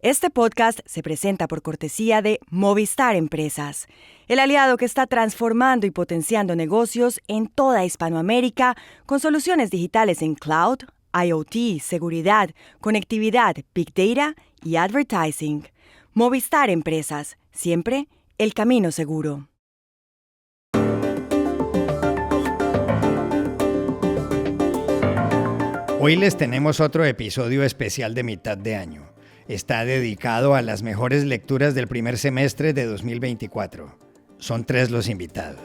Este podcast se presenta por cortesía de Movistar Empresas, el aliado que está transformando y potenciando negocios en toda Hispanoamérica con soluciones digitales en cloud, IoT, seguridad, conectividad, Big Data y advertising. Movistar Empresas, siempre el camino seguro. Hoy les tenemos otro episodio especial de mitad de año. Está dedicado a las mejores lecturas del primer semestre de 2024. Son 3 los invitados.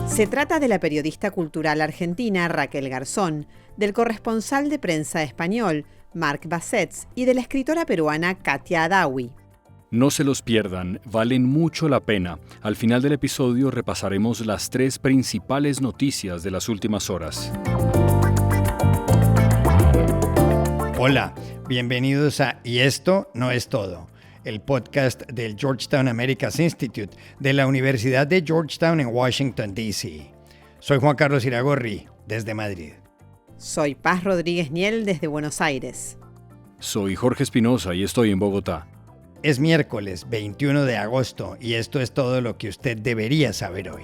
Se trata de la periodista cultural argentina Raquel Garzón, del corresponsal de prensa español Marc Bassets y de la escritora peruana Katia Adawi. No se los pierdan, valen mucho la pena. Al final del episodio repasaremos las 3 principales noticias de las últimas horas. Hola, bienvenidos a Y esto no es todo, el podcast del Georgetown Americas Institute de la Universidad de Georgetown en Washington, D.C. Soy Juan Carlos Iragorri, desde Madrid. Soy Paz Rodríguez Niel, desde Buenos Aires. Soy Jorge Espinosa y estoy en Bogotá. Es miércoles 21 de agosto y esto es todo lo que usted debería saber hoy.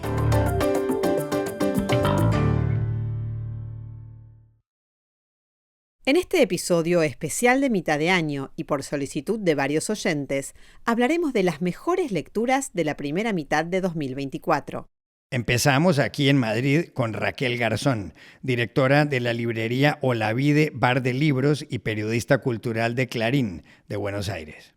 En este episodio especial de mitad de año y por solicitud de varios oyentes, hablaremos de las mejores lecturas de la primera mitad de 2024. Empezamos aquí en Madrid con Raquel Garzón, directora de la librería Olavide Bar de Libros y periodista cultural de Clarín, de Buenos Aires.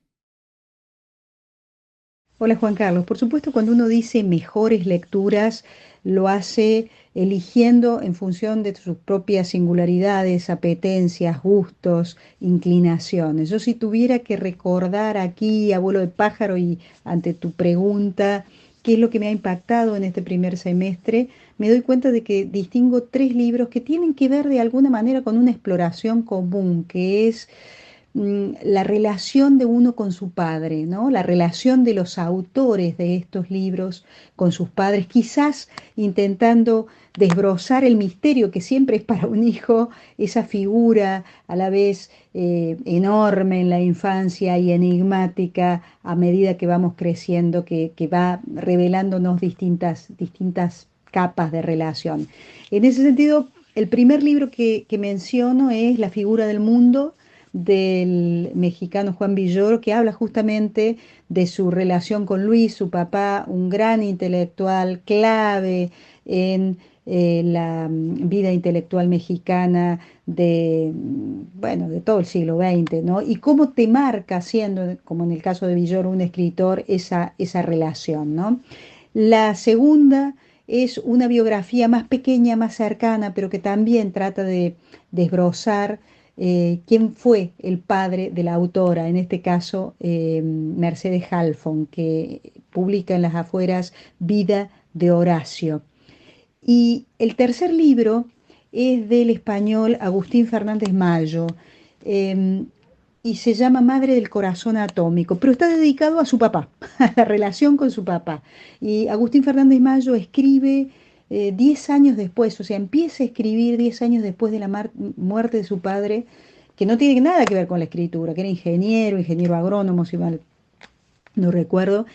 Hola Juan Carlos, por supuesto cuando uno dice mejores lecturas lo hace eligiendo en función de sus propias singularidades, apetencias, gustos, inclinaciones. Yo si tuviera que recordar aquí a vuelo de pájaro y ante tu pregunta, ¿qué es lo que me ha impactado en este primer semestre? Me doy cuenta de que distingo 3 libros que tienen que ver de alguna manera con una exploración común, que es la relación de uno con su padre, ¿no? La relación de los autores de estos libros con sus padres, quizás intentando desbrozar el misterio que siempre es para un hijo, esa figura a la vez enorme en la infancia y enigmática a medida que vamos creciendo, que va revelándonos distintas capas de relación. En ese sentido, el primer libro que menciono es La figura del mundo, del mexicano Juan Villoro, que habla justamente de su relación con Luis, su papá, un gran intelectual clave en la vida intelectual mexicana de todo el siglo XX, ¿no? Y cómo te marca, siendo, como en el caso de Villoro, un escritor, esa relación, ¿no? La segunda es una biografía más pequeña, más cercana, pero que también trata de desbrozar quién fue el padre de la autora, en este caso Mercedes Halfon, que publica en las afueras Vida de Horacio. Y el tercer libro es del español Agustín Fernández Mayo, y se llama Madre del Corazón Atómico, pero está dedicado a su papá, a la relación con su papá. Y Agustín Fernández Mayo escribe 10 años después, o sea, empieza a escribir 10 años después de la muerte de su padre, que no tiene nada que ver con la escritura, que era ingeniero agrónomo, si mal no recuerdo,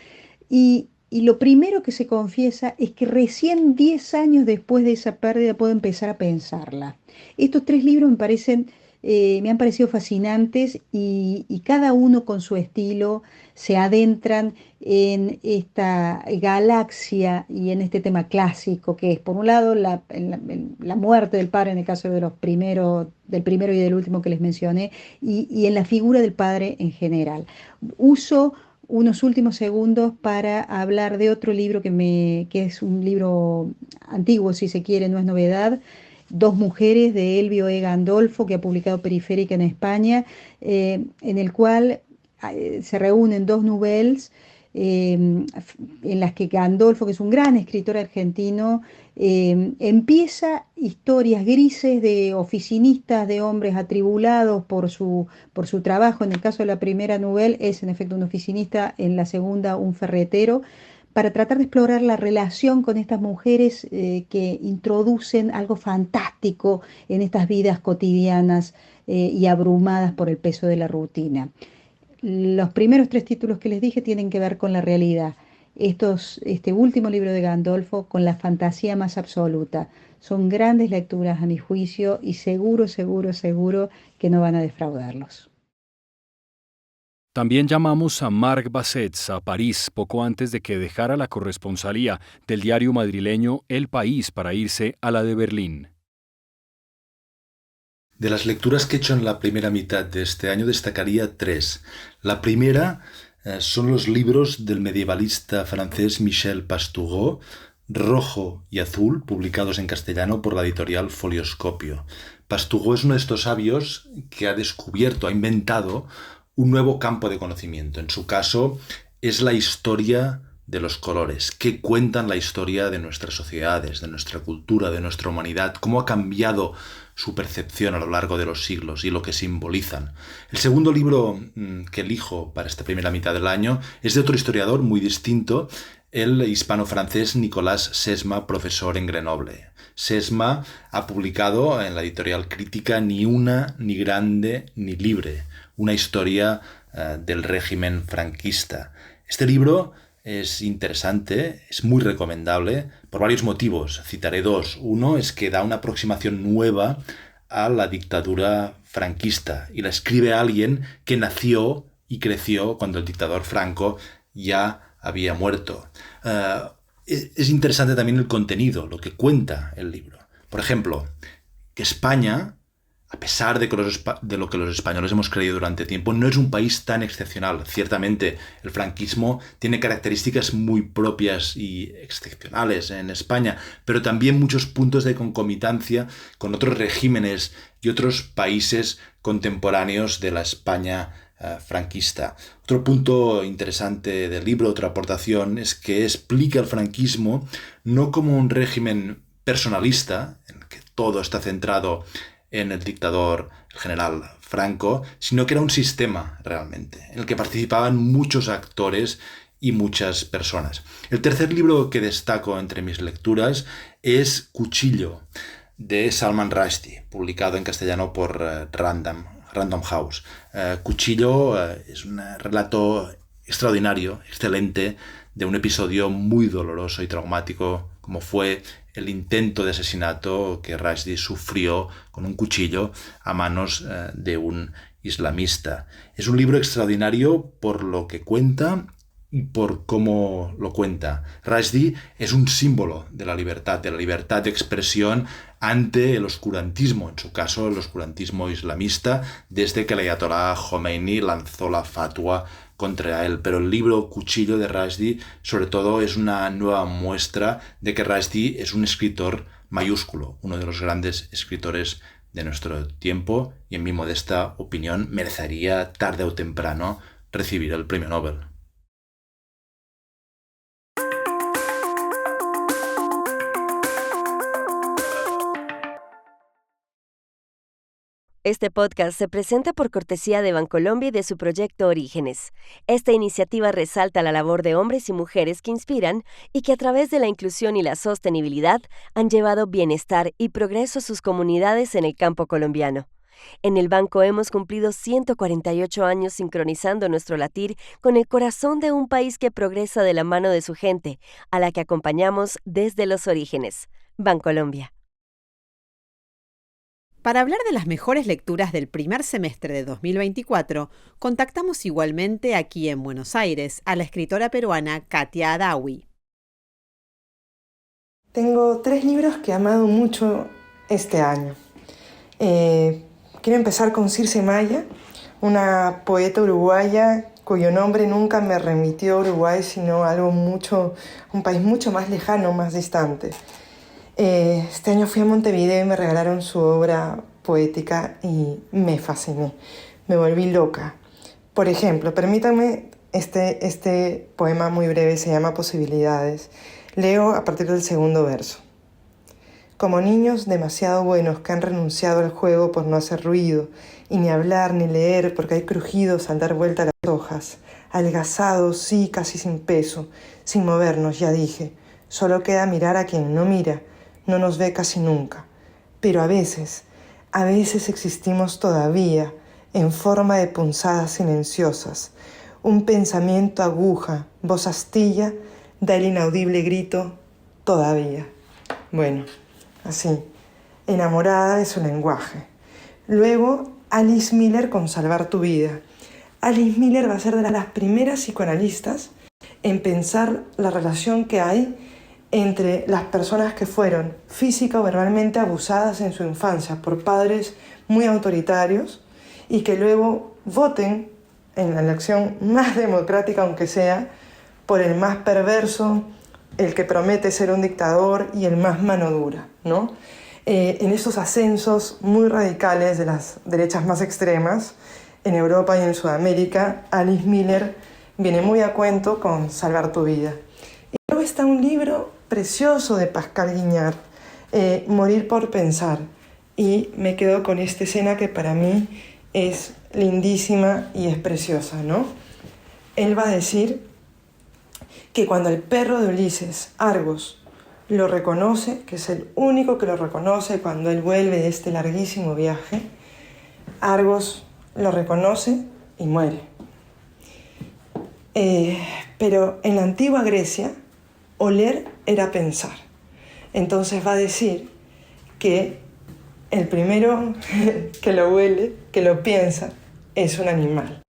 y lo primero que se confiesa es que recién 10 años después de esa pérdida puedo empezar a pensarla. Estos 3 libros me han parecido fascinantes y cada uno con su estilo se adentran en esta galaxia y en este tema clásico que es, por un lado, la muerte del padre en el caso de del primero y del último que les mencioné, y en la figura del padre en general. Uso unos últimos segundos para hablar de otro libro que es un libro antiguo, si se quiere, no es novedad, Dos mujeres, de Elvio E. Gandolfo, que ha publicado Periférica en España, en el cual se reúnen 2 novelas en las que Gandolfo, que es un gran escritor argentino, empieza historias grises de oficinistas, de hombres atribulados por su trabajo. En el caso de la primera novela es en efecto un oficinista, en la segunda un ferretero, para tratar de explorar la relación con estas mujeres que introducen algo fantástico en estas vidas cotidianas y abrumadas por el peso de la rutina. Los primeros 3 títulos que les dije tienen que ver con la realidad. Este último libro de Gandolfo con la fantasía más absoluta. Son grandes lecturas a mi juicio y seguro que no van a defraudarlos. También llamamos a Marc Bassets a París poco antes de que dejara la corresponsalía del diario madrileño El País para irse a la de Berlín. De las lecturas que he hecho en la primera mitad de este año destacaría 3. La primera son los libros del medievalista francés Michel Pastoureau, Rojo y Azul, publicados en castellano por la editorial Folioscopio. Pastoureau es uno de estos sabios que ha descubierto, ha inventado un nuevo campo de conocimiento. En su caso, es la historia de los colores, que cuentan la historia de nuestras sociedades, de nuestra cultura, de nuestra humanidad, cómo ha cambiado su percepción a lo largo de los siglos y lo que simbolizan. El segundo libro que elijo para esta primera mitad del año es de otro historiador muy distinto, el hispano-francés Nicolas Sesma, profesor en Grenoble. Sesma ha publicado en la editorial Crítica Ni una, ni grande, ni libre, una historia del régimen franquista. Este libro es interesante, es muy recomendable por varios motivos. Citaré 2. Uno es que da una aproximación nueva a la dictadura franquista y la escribe alguien que nació y creció cuando el dictador Franco ya había muerto. Es interesante también el contenido, lo que cuenta el libro. Por ejemplo, que España, a pesar de lo que los españoles hemos creído durante tiempo, no es un país tan excepcional. Ciertamente, el franquismo tiene características muy propias y excepcionales en España, pero también muchos puntos de concomitancia con otros regímenes y otros países contemporáneos de la España franquista. Otro punto interesante del libro, otra aportación, es que explica el franquismo no como un régimen personalista, en el que todo está centrado en el dictador, el general Franco, sino que era un sistema realmente, en el que participaban muchos actores y muchas personas. El tercer libro que destaco entre mis lecturas es Cuchillo, de Salman Rushdie, publicado en castellano por Random House. Cuchillo es un relato extraordinario, excelente, de un episodio muy doloroso y traumático, como fue el intento de asesinato que Rushdie sufrió con un cuchillo a manos de un islamista. Es un libro extraordinario por lo que cuenta y por cómo lo cuenta. Rushdie es un símbolo de la libertad de expresión ante el oscurantismo, en su caso el oscurantismo islamista, desde que el ayatolá Khomeini lanzó la fatwa contra él. Pero el libro Cuchillo de Rushdie, sobre todo, es una nueva muestra de que Rushdie es un escritor mayúsculo, uno de los grandes escritores de nuestro tiempo, y en mi modesta opinión merecería tarde o temprano recibir el premio Nobel. Este podcast se presenta por cortesía de Bancolombia y de su proyecto Orígenes. Esta iniciativa resalta la labor de hombres y mujeres que inspiran y que a través de la inclusión y la sostenibilidad han llevado bienestar y progreso a sus comunidades en el campo colombiano. En el banco hemos cumplido 148 años sincronizando nuestro latir con el corazón de un país que progresa de la mano de su gente, a la que acompañamos desde los orígenes. Bancolombia. Para hablar de las mejores lecturas del primer semestre de 2024, contactamos igualmente aquí en Buenos Aires a la escritora peruana Katia Adawi. Tengo 3 libros que he amado mucho este año. Quiero empezar con Circe Maya, una poeta uruguaya cuyo nombre nunca me remitió a Uruguay, sino a un país mucho más lejano, más distante. Este año fui a Montevideo y me regalaron su obra poética y me fasciné, me volví loca. Por ejemplo, permítanme este poema muy breve, se llama Posibilidades. Leo a partir del segundo verso. como niños demasiado buenos que han renunciado al juego por no hacer ruido, y ni hablar ni leer porque hay crujidos al dar vuelta a las hojas. Adelgazados, sí, casi sin peso, sin movernos, ya dije. Solo queda mirar a quien no mira, no nos ve casi nunca. Pero a veces existimos todavía, en forma de punzadas silenciosas. Un pensamiento aguja, voz astilla, da el inaudible grito, todavía. Bueno, así, enamorada de su lenguaje. Luego, Alice Miller con Salvar tu vida. Alice Miller va a ser de las primeras psicoanalistas en pensar la relación que hay entre las personas que fueron física o verbalmente abusadas en su infancia por padres muy autoritarios y que luego voten en la elección más democrática, aunque sea, por el más perverso, el que promete ser un dictador y el más mano dura, ¿no? En esos ascensos muy radicales de las derechas más extremas, en Europa y en Sudamérica, Alice Miller viene muy a cuento con Salvar tu vida. Y luego está un libro precioso de Pascal Guignard, Morir por pensar, y me quedo con esta escena que para mí es lindísima y es preciosa, ¿no? Él va a decir que cuando el perro de Ulises, Argos, lo reconoce, que es el único que lo reconoce cuando él vuelve de este larguísimo viaje, Argos lo reconoce y muere. Pero en la antigua Grecia, oler era pensar. Entonces va a decir que el primero que lo huele, que lo piensa, es un animal,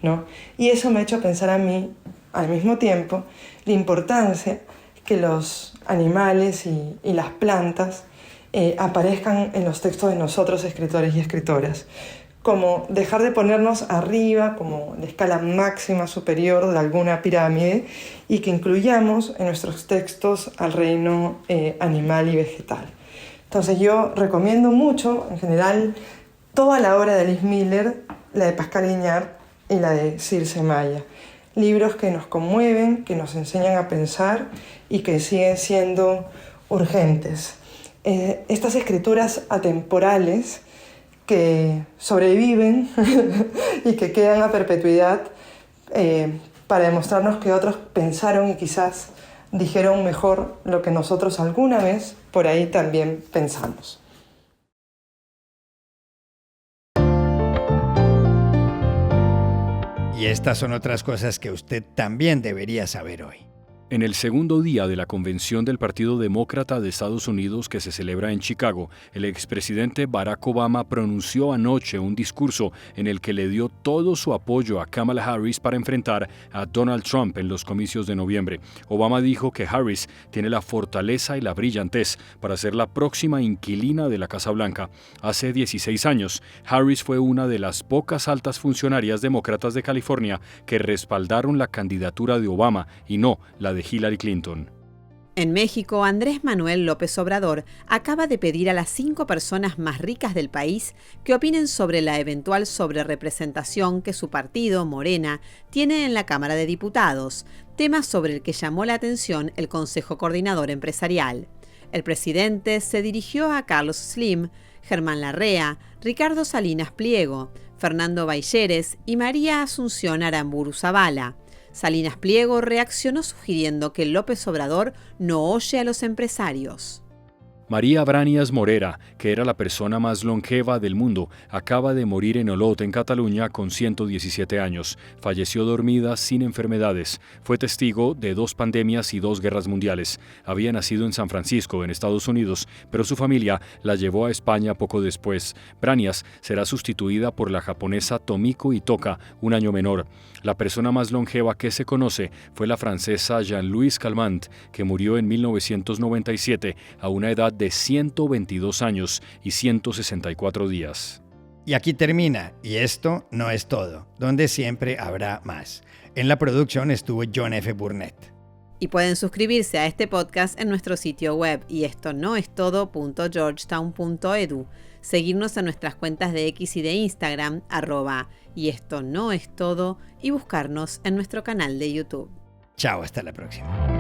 ¿no? Y eso me ha hecho pensar a mí, al mismo tiempo, la importancia que los animales y las plantas aparezcan en los textos de nosotros, escritores y escritoras. Como dejar de ponernos arriba, como la escala máxima superior de alguna pirámide, y que incluyamos en nuestros textos al reino animal y vegetal. Entonces yo recomiendo mucho, en general, toda la obra de Alice Miller, la de Pascal Guignard y la de Circe Maya. Libros que nos conmueven, que nos enseñan a pensar y que siguen siendo urgentes. Estas escrituras atemporales que sobreviven y que quedan a perpetuidad para demostrarnos que otros pensaron y quizás dijeron mejor lo que nosotros alguna vez por ahí también pensamos. Y estas son otras cosas que usted también debería saber hoy. En el segundo día de la convención del Partido Demócrata de Estados Unidos que se celebra en Chicago, el expresidente Barack Obama pronunció anoche un discurso en el que le dio todo su apoyo a Kamala Harris para enfrentar a Donald Trump en los comicios de noviembre. Obama dijo que Harris tiene la fortaleza y la brillantez para ser la próxima inquilina de la Casa Blanca. Hace 16 años, Harris fue una de las pocas altas funcionarias demócratas de California que respaldaron la candidatura de Obama y no la de Hillary Clinton. En México, Andrés Manuel López Obrador acaba de pedir a las 5 personas más ricas del país que opinen sobre la eventual sobrerepresentación que su partido, Morena, tiene en la Cámara de Diputados, tema sobre el que llamó la atención el Consejo Coordinador Empresarial. El presidente se dirigió a Carlos Slim, Germán Larrea, Ricardo Salinas Pliego, Fernando Bailleres y María Asunción Aramburu Zabala. Salinas Pliego reaccionó sugiriendo que López Obrador no oye a los empresarios. María Branias Morera, que era la persona más longeva del mundo, acaba de morir en Olot, en Cataluña, con 117 años. Falleció dormida, sin enfermedades. Fue testigo de 2 pandemias y 2 guerras mundiales. Había nacido en San Francisco, en Estados Unidos, pero su familia la llevó a España poco después. Branias será sustituida por la japonesa Tomiko Itoka, un año menor. La persona más longeva que se conoce fue la francesa Jean-Louise Calment, que murió en 1997 a una edad de 122 años y 164 días. Y aquí termina, y esto no es todo, donde siempre habrá más. En la producción estuvo John F. Burnett. Y pueden suscribirse a este podcast en nuestro sitio web y esto no es todo.georgetown.edu. Seguirnos en nuestras cuentas de X y de Instagram, @y esto no es todo, y buscarnos en nuestro canal de YouTube. Chao, hasta la próxima.